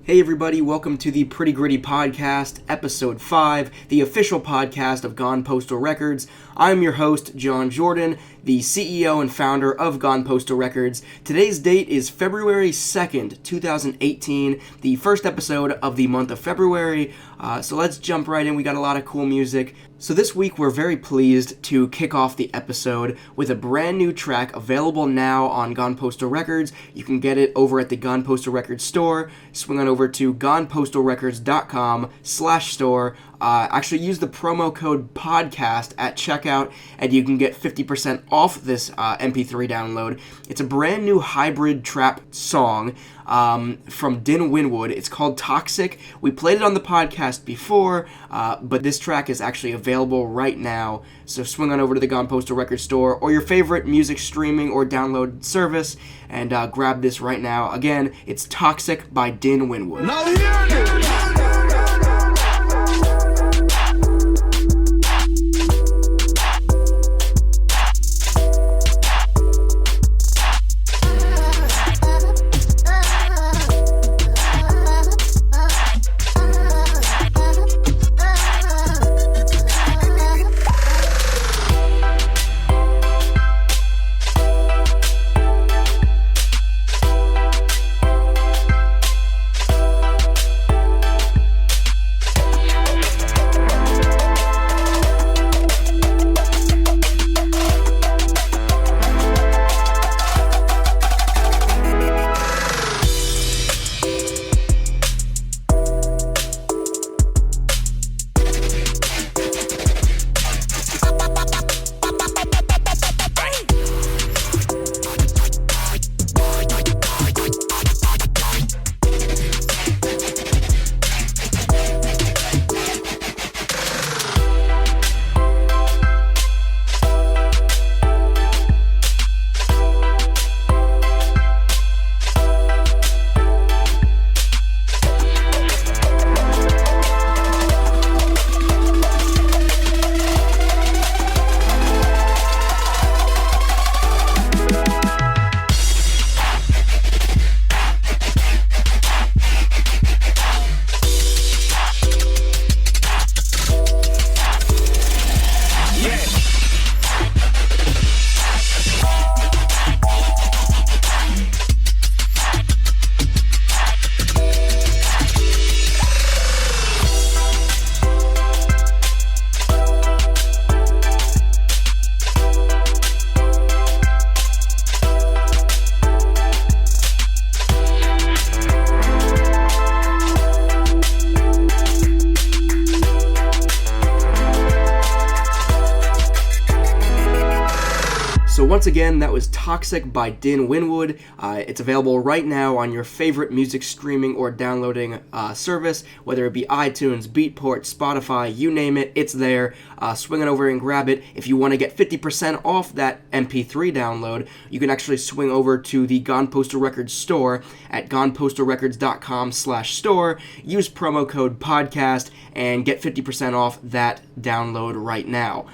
Hey everybody, welcome to the Pretty Gritty Podcast, Episode 5, the official podcast of Gone Postal Records. I'm your host, John Jordan, the CEO and founder of Gone Postal Records. Today's date is February 2nd, 2018, the first episode of the month of February. So let's jump right in. We got a lot of cool music. So this week we're very pleased to kick off the episode with a brand new track available now on Gone Postal Records. You can get it over at the Gone Postal Records store. Swing on over to gonepostalrecords.com/store. Actually use the promo code podcast at checkout and you can get 50% off this MP3 download. It's a brand new hybrid trap song from Din Winwood. It's called Toxic. We played it on the podcast before, but this track is actually available right now. So swing on over to the Gone Postal Records store or your favorite music streaming or download service and grab this right now. Again, it's Toxic by Din Winwood. Now hear this. So once again, that was Toxic by Din Winwood. It's available right now on your favorite music streaming or downloading service, whether it be iTunes, Beatport, Spotify, you name it, it's there. Swing on over and grab it. If you want to get 50% off that MP3 download, you can actually swing over to the Gone Postal Records store at gonepostalrecords.com/store. Use promo code podcast and get 50% off that download right now.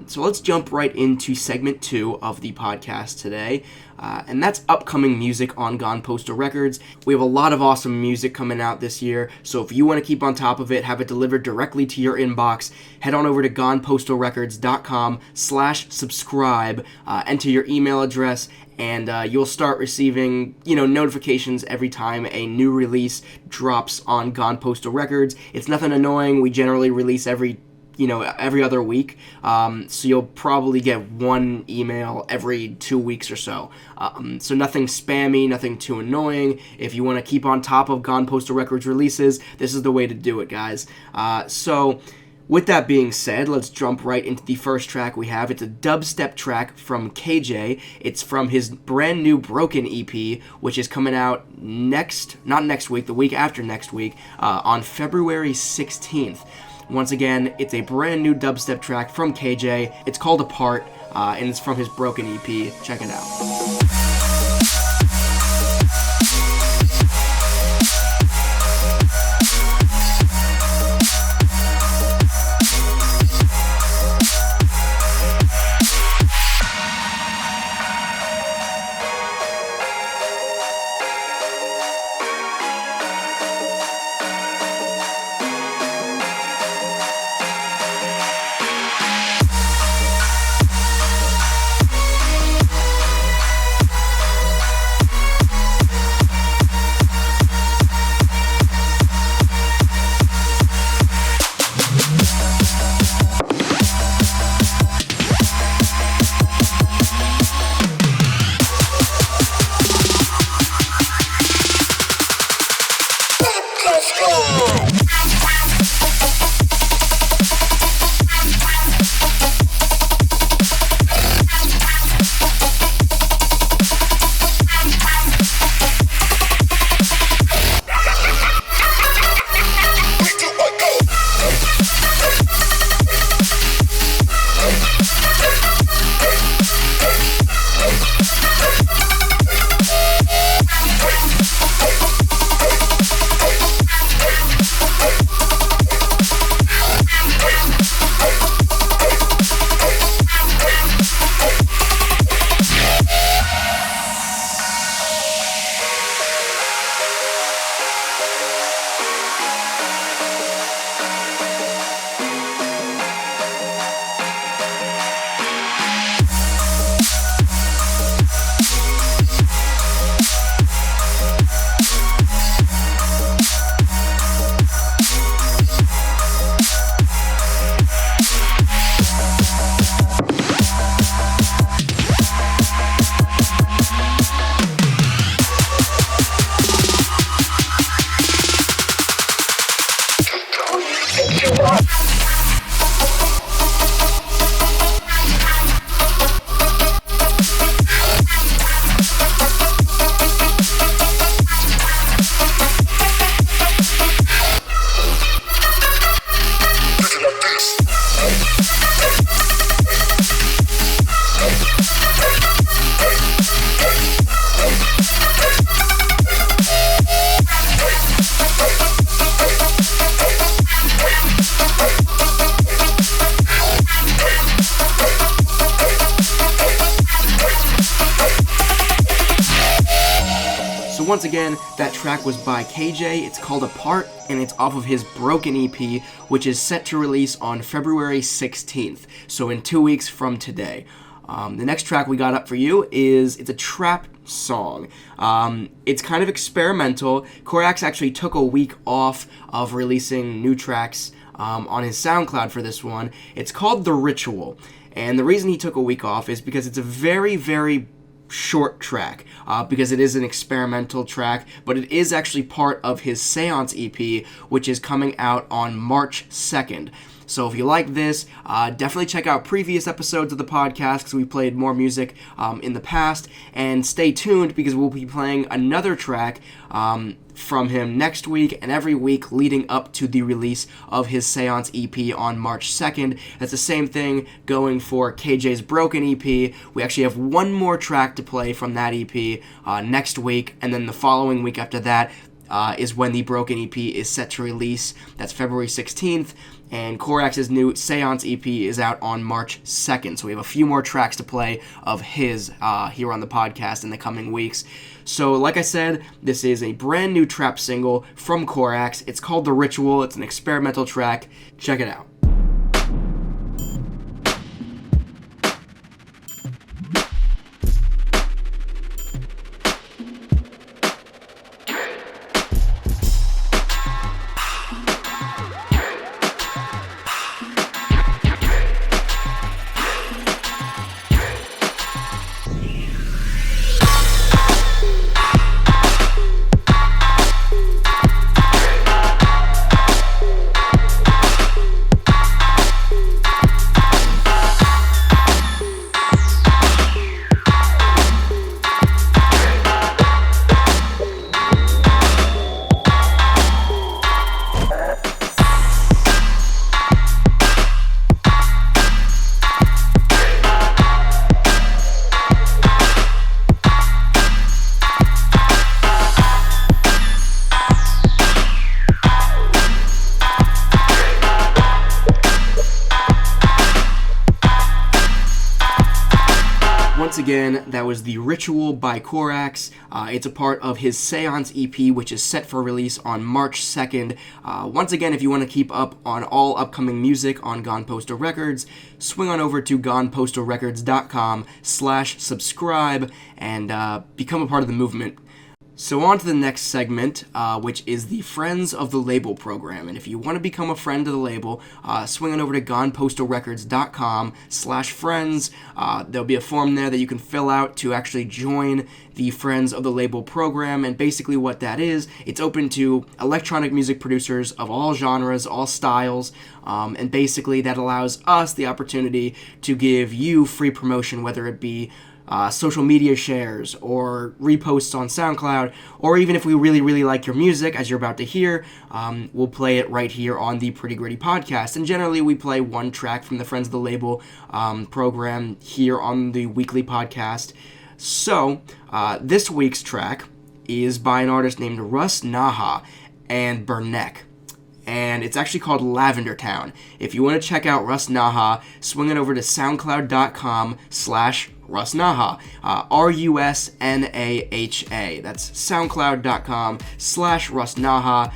So let's jump right into segment 2 of the podcast today, and that's upcoming music on Gone Postal Records. We have a lot of awesome music coming out this year, so if you want to keep on top of it, have it delivered directly to your inbox, head on over to gonepostalrecords.com/subscribe, enter your email address, and you'll start receiving, notifications every time a new release drops on Gone Postal Records. It's nothing annoying. We generally release every other week, so you'll probably get one email every 2 weeks or so. So nothing spammy, nothing too annoying. If you want to keep on top of Gone Postal Records releases, this is the way to do it, guys. So with that being said, let's jump right into the first track we have. It's a dubstep track from KJ. It's from his brand new Broken EP, which is coming out not next week, the week after next week, on February 16th. Once again, it's a brand new dubstep track from KJ. It's called Apart, and it's from his Broken EP. Check it out. So once again, that track was by KJ, it's called Apart, and it's off of his Broken EP, which is set to release on February 16th, so in 2 weeks from today. The next track we got up for you it's a trap song. It's kind of experimental. Korax actually took a week off of releasing new tracks on his SoundCloud for this one. It's called The Ritual, and the reason he took a week off is because it's a very, very short track, because it is an experimental track, but it is actually part of his Seance EP, which is coming out on March 2nd. So if you like this, definitely check out previous episodes of the podcast because we played more music in the past, and stay tuned because we'll be playing another track from him next week and every week leading up to the release of his Seance EP on March 2nd. That's the same thing going for KJ's Broken EP. We actually have one more track to play from that EP next week, and then the following week after that is when the Broken EP is set to release. That's February 16th. And Korax's new Seance EP is out on March 2nd. So we have a few more tracks to play of his here on the podcast in the coming weeks. So like I said, this is a brand new trap single from Korax. It's called The Ritual. It's an experimental track. Check it out. Once again, that was The Ritual by Korax. It's a part of his Seance EP, which is set for release on March 2nd. Once again, if you want to keep up on all upcoming music on Gone Postal Records, swing on over to gonepostalrecords.com/subscribe and become a part of the movement. So on to the next segment, which is the Friends of the Label program. And if you want to become a friend of the label, swing on over to gonepostalrecords.com/friends. There'll be a form there that you can fill out to actually join the Friends of the Label program. And basically what that is, it's open to electronic music producers of all genres, all styles. And basically that allows us the opportunity to give you free promotion, whether it be social media shares or reposts on SoundCloud, or even if we really, really like your music, as you're about to hear, we'll play it right here on the Pretty Gritty podcast. And generally, we play one track from the Friends of the Label program here on the weekly podcast. So, this week's track is by an artist named Russ Naha and Burneck. And it's actually called Lavender Town. If you want to check out Russ Naha, swing it over to soundcloud.com/Russ Naha, RUSNAHA. That's soundcloud.com/Russ Naha,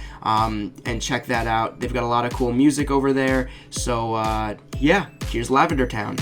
and check that out. They've got a lot of cool music over there. So, yeah, here's Lavender Town.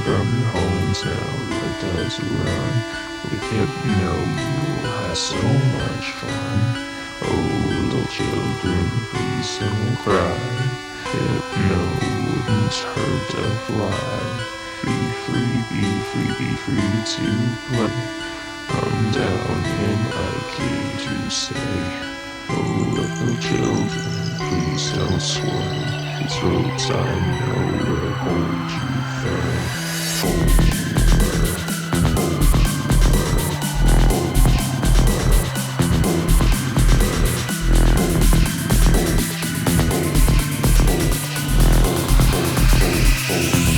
From your hometown, let us run. With Hypno, you'll have so much fun. Oh, little children, please don't cry. Hypno wouldn't hurt a fly. Be free, be free, be free to play. Come down in a cage, you say. Oh, little children, please don't sway. It's road time, nowhere hold you firm. Hold you firm, hold you firm, hold you firm, hold you firm, hold you.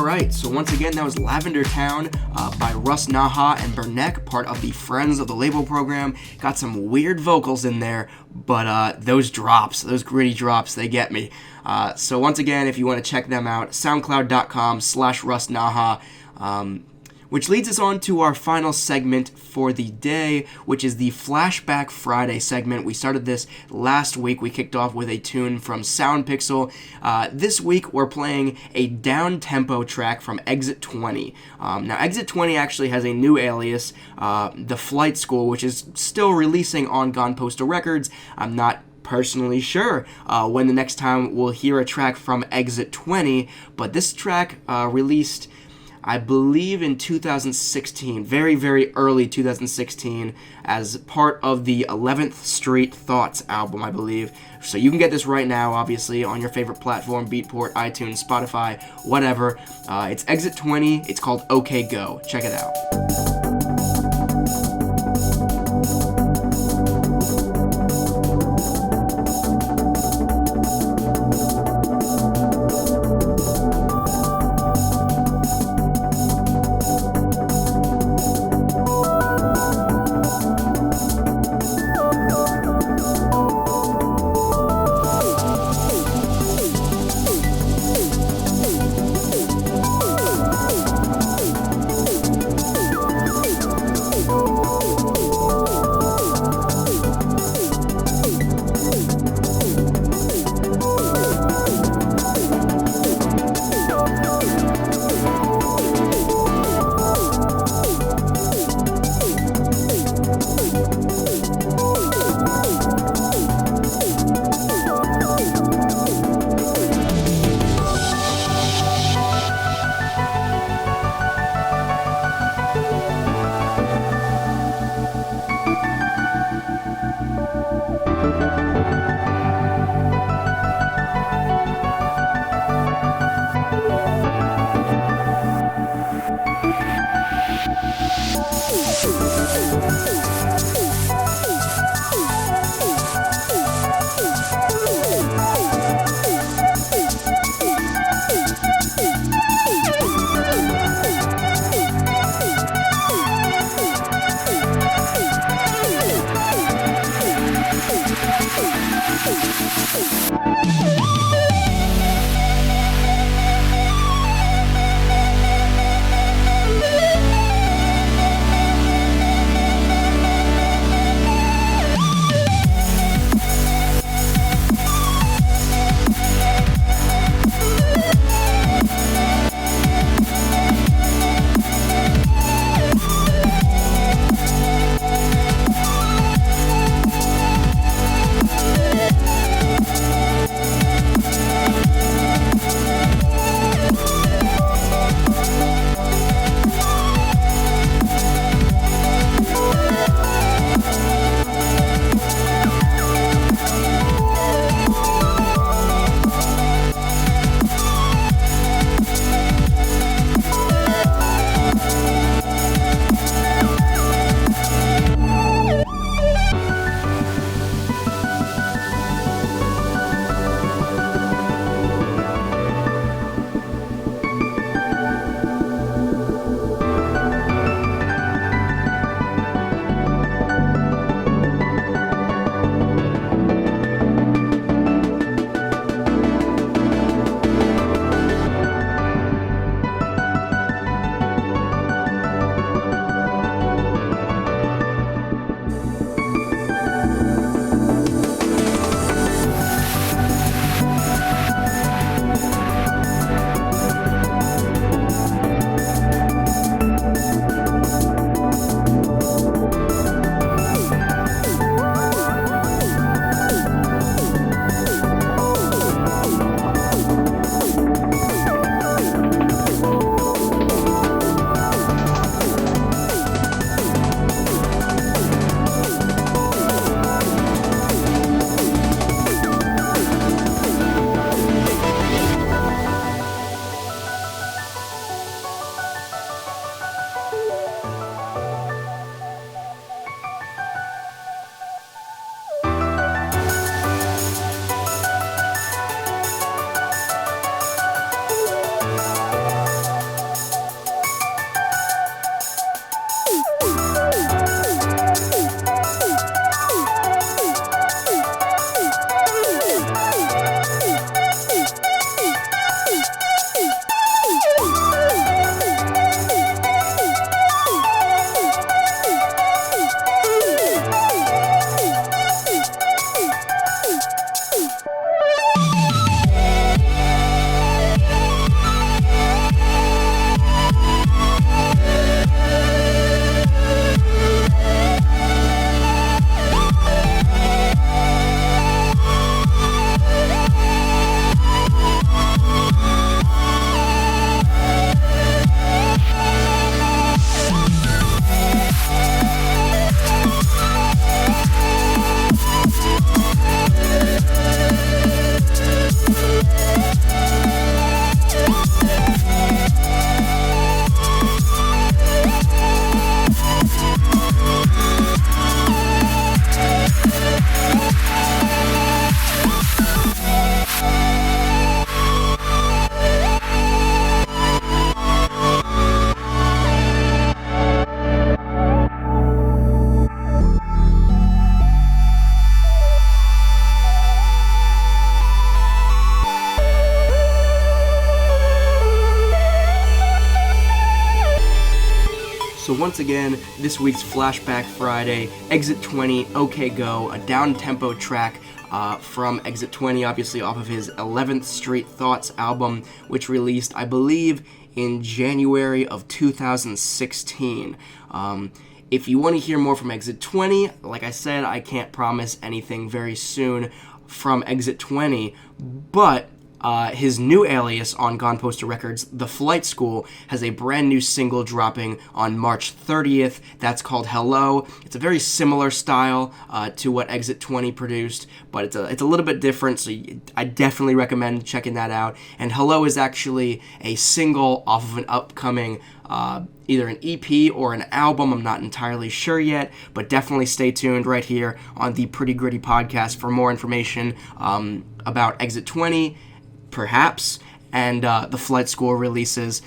Alright, so once again, that was Lavender Town by Russ Naha and Bernek, part of the Friends of the Label program. Got some weird vocals in there, but those gritty drops, they get me. So once again, if you want to check them out, soundcloud.com/Russ Naha. Which leads us on to our final segment for the day, which is the Flashback Friday segment. We started this last week. We kicked off with a tune from SoundPixel. This week, we're playing a down-tempo track from Exit 20. Now, Exit 20 actually has a new alias, The Flight School, which is still releasing on Gone Postal Records. I'm not personally sure when the next time we'll hear a track from Exit 20, but this track released, I believe, in 2016, very, very early 2016, as part of the 11th Street Thoughts album, I believe. So you can get this right now, obviously, on your favorite platform, Beatport, iTunes, Spotify, whatever. It's Exit 20. It's called OK Go. Check it out. So once again, this week's Flashback Friday, Exit 20, OK Go, a down-tempo track from Exit 20, obviously off of his 11th Street Thoughts album, which released, I believe, in January of 2016. If you want to hear more from Exit 20, like I said, I can't promise anything very soon from Exit 20, but his new alias on Gone Postal Records, The Flight School, has a brand new single dropping on March 30th. That's called Hello. It's a very similar style to what Exit 20 produced, but it's a little bit different, so I definitely recommend checking that out. And Hello is actually a single off of an upcoming either an EP or an album. I'm not entirely sure yet, but definitely stay tuned right here on the Pretty Gritty Podcast for more information about Exit 20, perhaps, and the Flight School releases.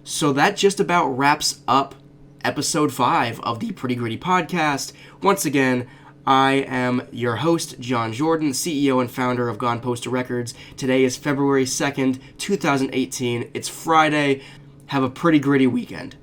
So that just about wraps up episode 5 of the Pretty Gritty Podcast. Once again, I am your host, John Jordan, CEO and founder of Gone Postal Records. Today is February 2nd, 2018. It's Friday. Have a pretty gritty weekend.